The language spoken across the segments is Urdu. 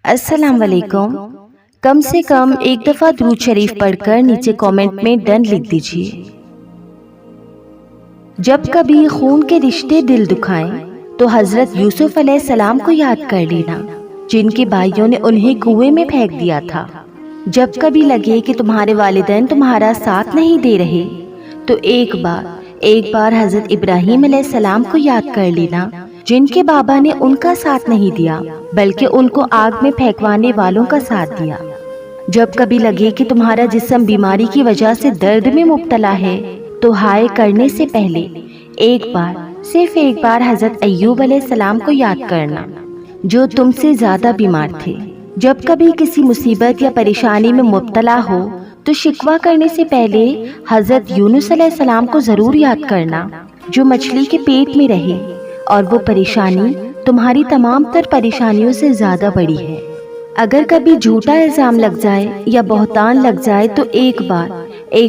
السلام علیکم۔ کم سے کم ایک دفعہ درود شریف پڑھ کر نیچے کامنٹ میں ڈن لکھ دیجیے۔ جب کبھی خون کے رشتے دل دکھائیں تو حضرت یوسف علیہ السلام کو یاد کر لینا، جن کے بھائیوں نے انہیں کنویں میں پھینک دیا تھا۔ جب کبھی لگے کہ تمہارے والدین تمہارا ساتھ نہیں دے رہے تو ایک بار حضرت ابراہیم علیہ السلام کو یاد کر لینا، جن کے بابا نے ان کا ساتھ نہیں دیا بلکہ ان کو آگ میں پھینکوانے والوں کا ساتھ دیا۔ جب کبھی لگے کہ تمہارا جسم بیماری کی وجہ سے درد میں مبتلا ہے تو ہائے کرنے سے پہلے صرف ایک بار حضرت ایوب علیہ السلام کو یاد کرنا، جو تم سے زیادہ بیمار تھے۔ جب کبھی کسی مصیبت یا پریشانی میں مبتلا ہو تو شکوہ کرنے سے پہلے حضرت یونس علیہ السلام کو ضرور یاد کرنا، جو مچھلی کے پیٹ میں رہے اور وہ پریشانی تمہاری تمام تر پریشانیوں سے زیادہ بڑی ہے۔ اگر کبھی جھوٹا الزام لگ جائے یا بہتان لگ جائے تو ایک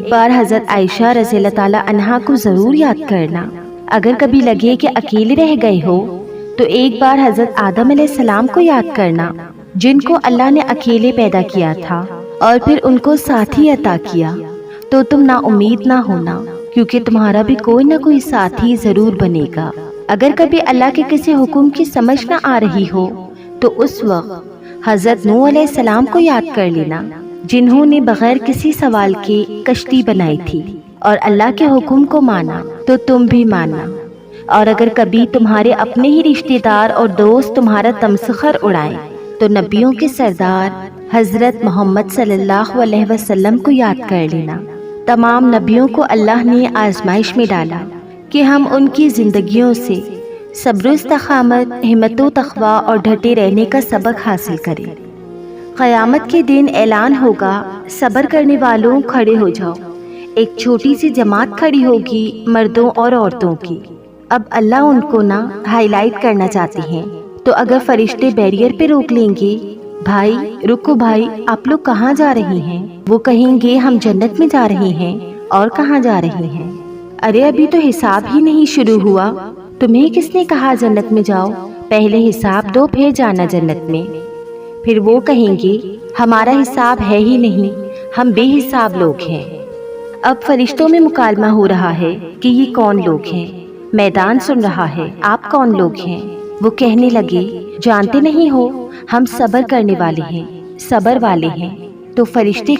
بار حضرت عائشہ رضی اللہ تعالیٰ عنہا کو ضرور یاد کرنا۔ اگر کبھی لگے کہ اکیلے رہ گئے ہو تو ایک بار حضرت آدم علیہ السلام کو یاد کرنا، جن کو اللہ نے اکیلے پیدا کیا تھا اور پھر ان کو ساتھی عطا کیا۔ تو تم نا امید نہ ہونا، کیونکہ تمہارا بھی کوئی نہ کوئی ساتھی ضرور بنے گا۔ اگر کبھی اللہ کے کسی حکم کی سمجھ نہ آ رہی ہو تو اس وقت حضرت نوح علیہ السلام کو یاد کر لینا، جنہوں نے بغیر کسی سوال کے کشتی بنائی تھی اور اللہ کے حکم کو مانا، تو تم بھی ماننا۔ اور اگر کبھی تمہارے اپنے ہی رشتہ دار اور دوست تمہارا تمسخر اڑائیں تو نبیوں کے سردار حضرت محمد صلی اللہ علیہ وسلم کو یاد کر لینا۔ تمام نبیوں کو اللہ نے آزمائش میں ڈالا کہ ہم ان کی زندگیوں سے صبر و استقامت، ہمت و تقوی اور ڈٹے رہنے کا سبق حاصل کریں۔ قیامت کے دن اعلان ہوگا، صبر کرنے والوں کھڑے ہو جاؤ۔ ایک چھوٹی سی جماعت کھڑی ہوگی، مردوں اور عورتوں کی۔ اب اللہ ان کو نہ ہائی لائٹ کرنا چاہتے ہیں، تو اگر فرشتے بیریئر پہ روک لیں گے، بھائی رکو بھائی، آپ لوگ کہاں جا رہے ہیں؟ وہ کہیں گے ہم جنت میں جا رہے ہیں۔ اور کہاں جا رہے ہیں؟ ارے ابھی تو حساب ہی نہیں شروع ہوا، تمہیں کس نے کہا جنت میں جاؤ؟ پہلے حساب دو پھر جانا جنت میں۔ پھر وہ کہیں گے ہمارا حساب ہے ہی نہیں، ہم بے حساب لوگ ہیں۔ اب فرشتوں میں مکالمہ ہو رہا ہے کہ یہ کون لوگ ہیں؟ میدان سن رہا ہے، آپ کون لوگ ہیں؟ وہ کہنے لگے جانتے نہیں ہو، ہم صبر کرنے والے ہیں، صبر والے ہیں۔ تو فرشتے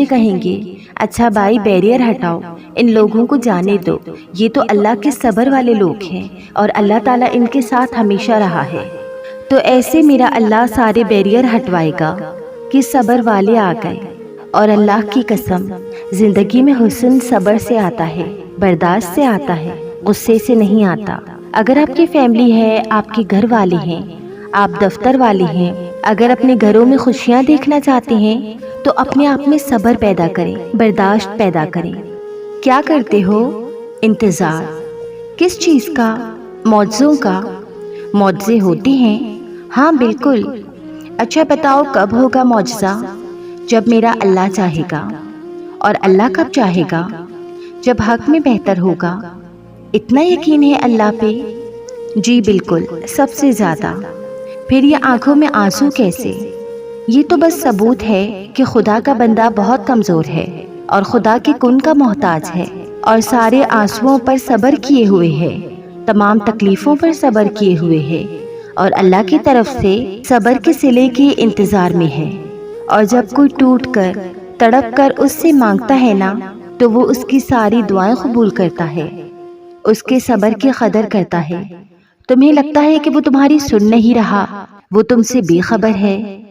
کہیں گے اچھا بھائی بیریئر ہٹاؤ، ان لوگوں کو جانے دو، یہ تو اللہ کے صبر والے لوگ ہیں اور اللہ تعالیٰ ان کے ساتھ ہمیشہ رہا ہے۔ تو ایسے میرا اللہ سارے بیریئر ہٹوائے گا کہ صبر والے آ گئے۔ اور اللہ کی قسم، زندگی میں حسن صبر سے آتا ہے، برداشت سے آتا ہے، غصے سے نہیں آتا۔ اگر آپ کی فیملی ہے، آپ کے گھر والے ہیں، آپ دفتر والے ہیں، اگر اپنے گھروں میں خوشیاں دیکھنا چاہتے ہیں تو اپنے آپ میں صبر پیدا کریں، برداشت پیدا کریں۔ کیا کرتے ہو؟ انتظار۔ کس چیز کا؟ معجزوں کا۔ معجزے ہوتے ہیں؟ ہاں بالکل۔ اچھا بتاؤ کب ہوگا معجزہ؟ جب میرا اللہ چاہے گا۔ اور اللہ کب چاہے گا؟ جب حق میں بہتر ہوگا۔ اتنا یقین ہے اللہ پہ؟ جی بالکل، سب سے زیادہ۔ پھر یہ آنکھوں میں آنسو کیسے؟ یہ تو بس ثبوت ہے کہ خدا کا بندہ بہت کمزور ہے اور خدا کے کن کا محتاج ہے، اور سارے آنسوؤں پر صبر کیے ہوئے ہے، تمام تکلیفوں پر صبر کیے ہوئے ہے، اور اللہ کی طرف سے صبر کے صلے کے انتظار میں ہے۔ اور جب کوئی ٹوٹ کر تڑپ کر اس سے مانگتا ہے نا، تو وہ اس کی ساری دعائیں قبول کرتا ہے، اس کے صبر کی قدر کرتا ہے۔ تمہیں لگتا ہے کہ وہ تمہاری سن نہیں رہا، وہ تم سے بے خبر ہے؟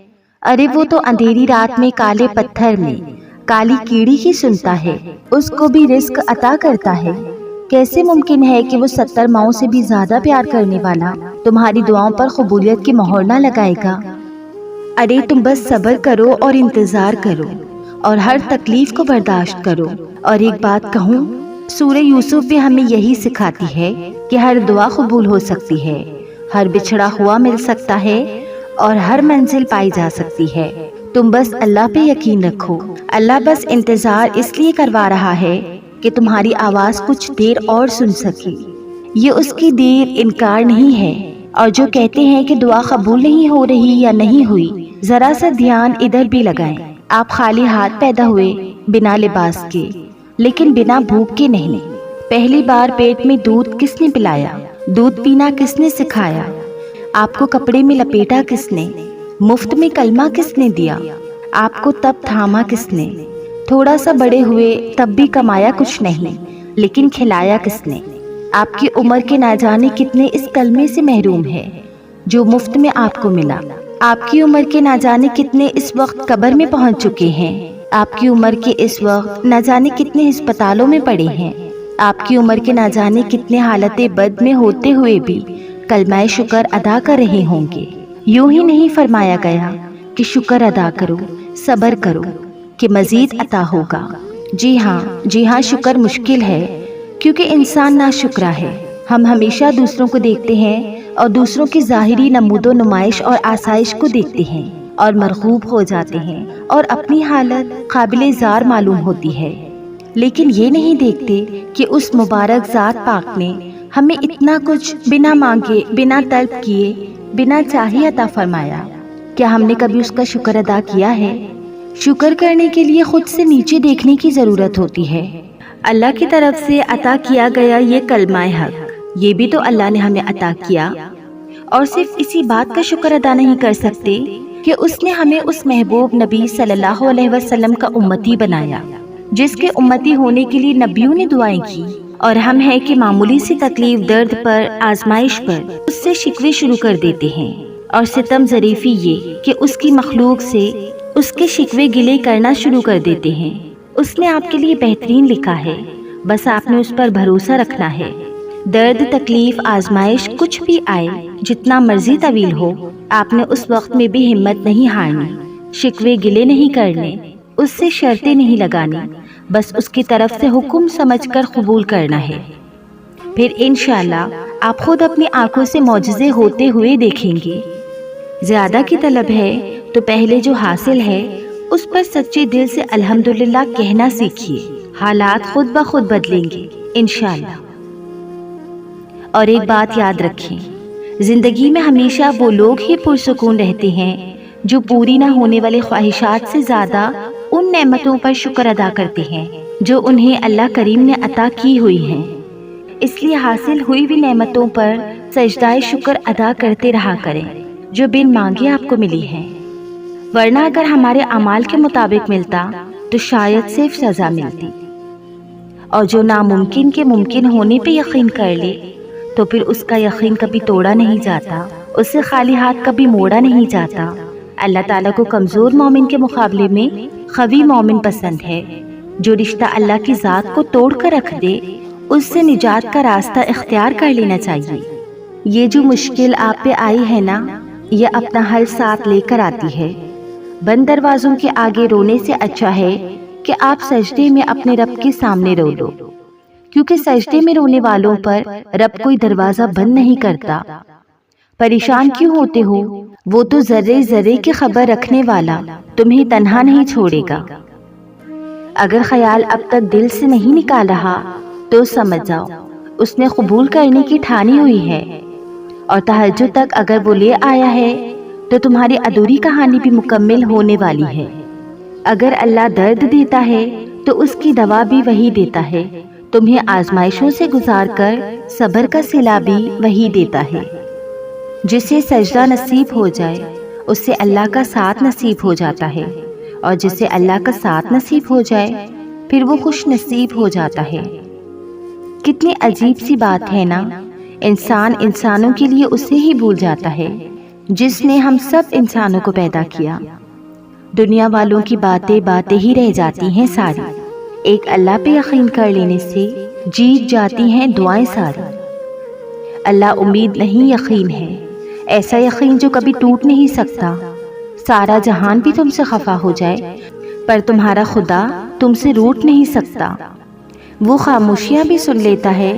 ارے وہ تو اندھیری رات میں کالے پتھر میں کالی کیڑی ہی سنتا ہے، اس کو بھی رزق عطا کرتا ہے۔ کیسے ممکن ہے کہ وہ 70 ماؤں سے بھی زیادہ پیار کرنے والا تمہاری دعاؤں پر قبولیت کی مہر نہ لگائے گا؟ ارے تم بس صبر کرو اور انتظار کرو اور ہر تکلیف کو برداشت کرو۔ اور ایک بات کہوں، سورہ یوسف بھی ہمیں یہی سکھاتی ہے کہ ہر دعا قبول ہو سکتی ہے، ہر بچھڑا ہوا مل سکتا ہے اور ہر منزل پائی جا سکتی ہے۔ تم بس اللہ پہ یقین رکھو۔ اللہ بس انتظار اس لیے کروا رہا ہے کہ تمہاری آواز کچھ دیر اور سن سکے۔ یہ اس کی دیر انکار نہیں ہے، اور جو کہتے ہیں کہ دعا قبول نہیں ہو رہی یا نہیں ہوئی، ذرا سا دھیان ادھر بھی لگائیں۔ آپ خالی ہاتھ پیدا ہوئے، بنا لباس کے، لیکن بنا بھوک کے نہیں۔ پہلی بار پیٹ میں دودھ کس نے پلایا؟ دودھ پینا کس نے سکھایا؟ آپ کو کپڑے میں لپیٹا کس نے؟ مفت میں کلمہ کس نے دیا؟ آپ کو تب تھاما کس نے؟ تھوڑا سا بڑے ہوئے تب بھی کمایا کچھ نہیں، لیکن کھلایا کس نے؟ آپ کی عمر کے نہ جانے کتنے اس کلمے سے محروم ہے جو مفت میں آپ کو ملا۔ آپ کی عمر کے نہ جانے کتنے اس وقت قبر میں پہنچ چکے ہیں۔ آپ کی عمر کے اس وقت نہ جانے کتنے ہسپتالوں میں پڑے ہیں۔ آپ کی عمر کے نہ جانے کتنے حالت بد میں ہوتے ہوئے بھی کلمہ شکر ادا کر رہے ہوں گے۔ یوں ہی نہیں فرمایا گیا کہ شکر ادا کرو، صبر کرو کہ مزید عطا ہوگا۔ جی ہاں، شکر مشکل ہے کیونکہ انسان ناشکرا ہے۔ ہم ہمیشہ دوسروں کو دیکھتے ہیں اور دوسروں کی ظاہری نمود و نمائش اور آسائش کو دیکھتے ہیں اور مرغوب ہو جاتے ہیں اور اپنی حالت قابل زار معلوم ہوتی ہے، لیکن یہ نہیں دیکھتے کہ اس مبارک ذات پاک نے ہمیں اتنا کچھ بنا مانگے، بنا طلب کیے، بنا چاہے عطا فرمایا۔ کیا ہم نے کبھی اس کا شکر ادا کیا ہے؟ شکر کرنے کے لیے خود سے نیچے دیکھنے کی ضرورت ہوتی ہے۔ اللہ کی طرف سے عطا کیا گیا یہ کلمہ حق، یہ بھی تو اللہ نے ہمیں عطا کیا، اور صرف اسی بات کا شکر ادا نہیں کر سکتے کہ اس نے ہمیں اس محبوب نبی صلی اللہ علیہ وسلم کا امتی بنایا، جس کے امتی ہونے کے لیے نبیوں نے دعائیں کی، اور ہم ہیں کہ معمولی سی تکلیف، درد پر، آزمائش پر اس سے شکوے شروع کر دیتے ہیں، اور ستم ظریفی یہ کہ اس کی مخلوق سے اس کے شکوے گلے کرنا شروع کر دیتے ہیں۔ اس نے آپ کے لیے بہترین لکھا ہے، بس آپ نے اس پر بھروسہ رکھنا ہے۔ درد، تکلیف، آزمائش کچھ بھی آئے، جتنا مرضی طویل ہو، آپ نے اس وقت میں بھی ہمت نہیں ہارنی، شکوے گلے نہیں کرنے، اس سے شرطیں نہیں لگانی، بس اس کی طرف سے حکم سمجھ کر قبول کرنا ہے۔ پھر انشاءاللہ آپ خود اپنی آنکھوں سے معجزے ہوتے ہوئے دیکھیں گے۔ زیادہ کی طلب ہے تو پہلے جو حاصل ہے اس پر سچے دل سے الحمدللہ کہنا سیکھیے، حالات خود بخود بدلیں گے انشاءاللہ۔ اور ایک بات یاد رکھیں، زندگی میں ہمیشہ وہ لوگ ہی پرسکون رہتے ہیں جو پوری نہ ہونے والے خواہشات سے زیادہ ان نعمتوں پر شکر ادا کرتے ہیں جو انہیں اللہ کریم نے عطا کی ہوئی ہیں۔ اس لیے حاصل ہوئی بھی نعمتوں پر سجدہ شکر ادا کرتے رہا کریں جو بن مانگے آپ کو ملی ہیں، ورنہ اگر ہمارے اعمال کے مطابق ملتا تو شاید صرف سزا ملتی، اور جو ناممکن کے ممکن ہونے پہ یقین کر لے تو پھر اس کا یقین کبھی توڑا نہیں جاتا، اس سے خالی ہاتھ کبھی موڑا نہیں جاتا۔ اللہ تعالیٰ کو کمزور مومن کے مقابلے میں قوی مومن پسند ہے، جو رشتہ اللہ کی ذات کو توڑ کر رکھ دے، اس سے نجات کا راستہ اختیار کر لینا چاہیے۔ یہ جو مشکل آپ پہ آئی ہے نا، یہ اپنا حل ساتھ لے کر آتی ہے۔ بند دروازوں کے آگے رونے سے اچھا ہے کہ آپ سجدے میں اپنے رب کے سامنے رو لو، کیونکہ سجدے میں رونے والوں پر رب کوئی دروازہ بند نہیں کرتا۔ پریشان کیوں ہوتے ہو؟ وہ تو ذرے ذرے کی خبر رکھنے والا تمہیں تنہا نہیں چھوڑے گا۔ اگر خیال اب تک دل سے نہیں نکال رہا تو سمجھ جاؤ اس نے قبول کرنے کی ٹھانی ہوئی ہے، اور تہجد تک اگر وہ لے آیا ہے تو تمہاری ادھوری کہانی بھی مکمل ہونے والی ہے۔ اگر اللہ درد دیتا ہے تو اس کی دوا بھی وہی دیتا ہے، تمہیں آزمائشوں سے گزار کر صبر کا صلہ بھی وہی دیتا ہے۔ جسے سجدہ نصیب ہو جائے اس سے اللہ کا ساتھ نصیب ہو جاتا ہے، اور جسے اللہ کا ساتھ نصیب ہو جائے پھر وہ خوش نصیب ہو جاتا ہے۔ کتنی عجیب سی بات ہے نا، انسان انسانوں کے لیے اسے ہی بھول جاتا ہے جس نے ہم سب انسانوں کو پیدا کیا۔ دنیا والوں کی باتیں ہی رہ جاتی ہیں ساری، ایک اللہ پہ یقین کر لینے سے جیت جاتی ہیں دعائیں ساری۔ اللہ امید نہیں یقین ہے، ایسا یقین جو کبھی ٹوٹ نہیں سکتا۔ سارا جہان بھی تم سے خفا ہو جائے پر تمہارا خدا تم سے روٹ نہیں سکتا۔ وہ خاموشیاں بھی سن لیتا ہے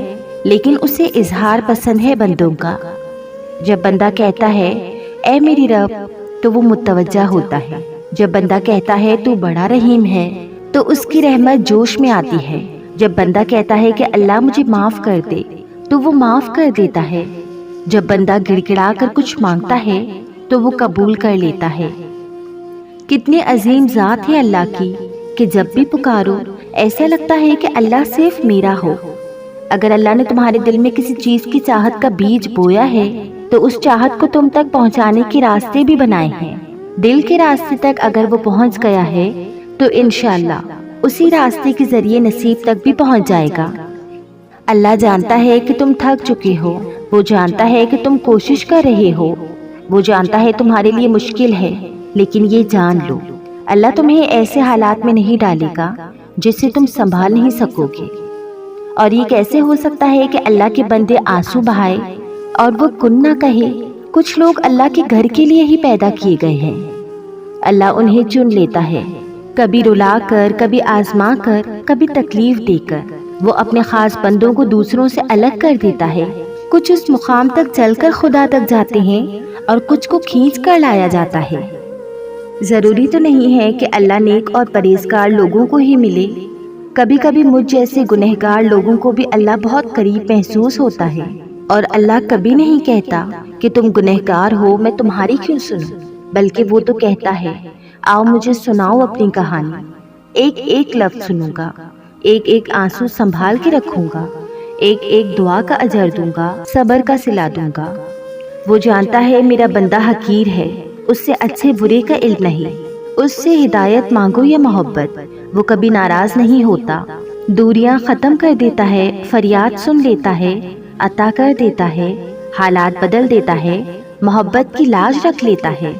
لیکن اسے اظہار پسند ہے بندوں کا۔ جب بندہ کہتا ہے اے میری رب تو وہ متوجہ ہوتا ہے، جب بندہ کہتا ہے تو بڑا رحیم ہے تو اس کی رحمت جوش میں آتی ہے، جب بندہ کہتا ہے کہ اللہ مجھے معاف کر دے تو وہ معاف کر دیتا ہے۔ جب بندہ گڑ گڑا کر کچھ مانگتا ہے تو وہ قبول کر لیتا ہے۔ کتنی عظیم ذات ہے اللہ کی کہ جب بھی پکارو ایسا لگتا ہے کہ اللہ صرف میرا ہو۔ اگر اللہ نے تمہارے دل میں کسی چیز کی چاہت کا بیج بویا ہے تو اس چاہت کو تم تک پہنچانے کے راستے بھی بنائے ہیں۔ دل کے راستے تک اگر وہ پہنچ گیا ہے تو انشاءاللہ اسی راستے کے ذریعے نصیب تک بھی پہنچ جائے گا۔ اللہ جانتا ہے کہ تم تھک چکے ہو، وہ جانتا ہے کہ تم کوشش کر رہے ہو، وہ جانتا ہے تمہارے لیے مشکل ہے، لیکن یہ جان لو اللہ تمہیں ایسے حالات میں نہیں ڈالے گا جس سے تم سنبھال نہیں سکو گے۔ اور یہ کیسے ہو سکتا ہے کہ اللہ کے بندے آنسو بہائے اور وہ کن نہ کہے؟ کچھ لوگ اللہ کے گھر کے لیے ہی پیدا کیے گئے ہیں۔ اللہ انہیں چن لیتا ہے، کبھی رلا کر، کبھی آزما کر، کبھی تکلیف دے کر۔ وہ اپنے خاص بندوں کو دوسروں سے الگ کر دیتا ہے۔ کچھ اس مقام تک چل کر خدا تک جاتے ہیں اور کچھ کو کھینچ کر لایا جاتا ہے۔ ضروری تو نہیں ہے کہ اللہ نیک اور پرہیزگار لوگوں کو ہی ملے، کبھی کبھی مجھ جیسے گنہگار لوگوں کو بھی اللہ بہت قریب محسوس ہوتا ہے، اور اللہ کبھی نہیں کہتا کہ تم گنہگار ہو میں تمہاری کیوں سنوں، بلکہ وہ تو کہتا ہے آؤ مجھے سناؤ اپنی کہانی، ایک ایک لفظ سنوں گا، ایک ایک آنسو سنبھال کے رکھوں گا، ایک ایک دعا کا اجر دوں گا، صبر کا صلہ دوں گا۔ وہ جانتا ہے میرا بندہ حقیر ہے، اس سے اچھے برے کا علم نہیں، اس سے ہدایت مانگو یا محبت، وہ کبھی ناراض نہیں ہوتا، دوریاں ختم کر دیتا ہے، فریاد سن لیتا ہے، عطا کر دیتا ہے، حالات بدل دیتا ہے، محبت کی لاج رکھ لیتا ہے۔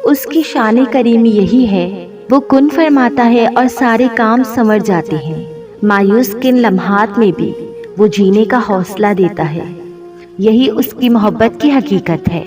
اس کی شان کریمی یہی ہے، وہ کن فرماتا ہے اور سارے کام سنور جاتے ہیں۔ مایوس کن لمحات میں بھی وہ جینے کا حوصلہ دیتا ہے، یہی اس کی محبت کی حقیقت ہے۔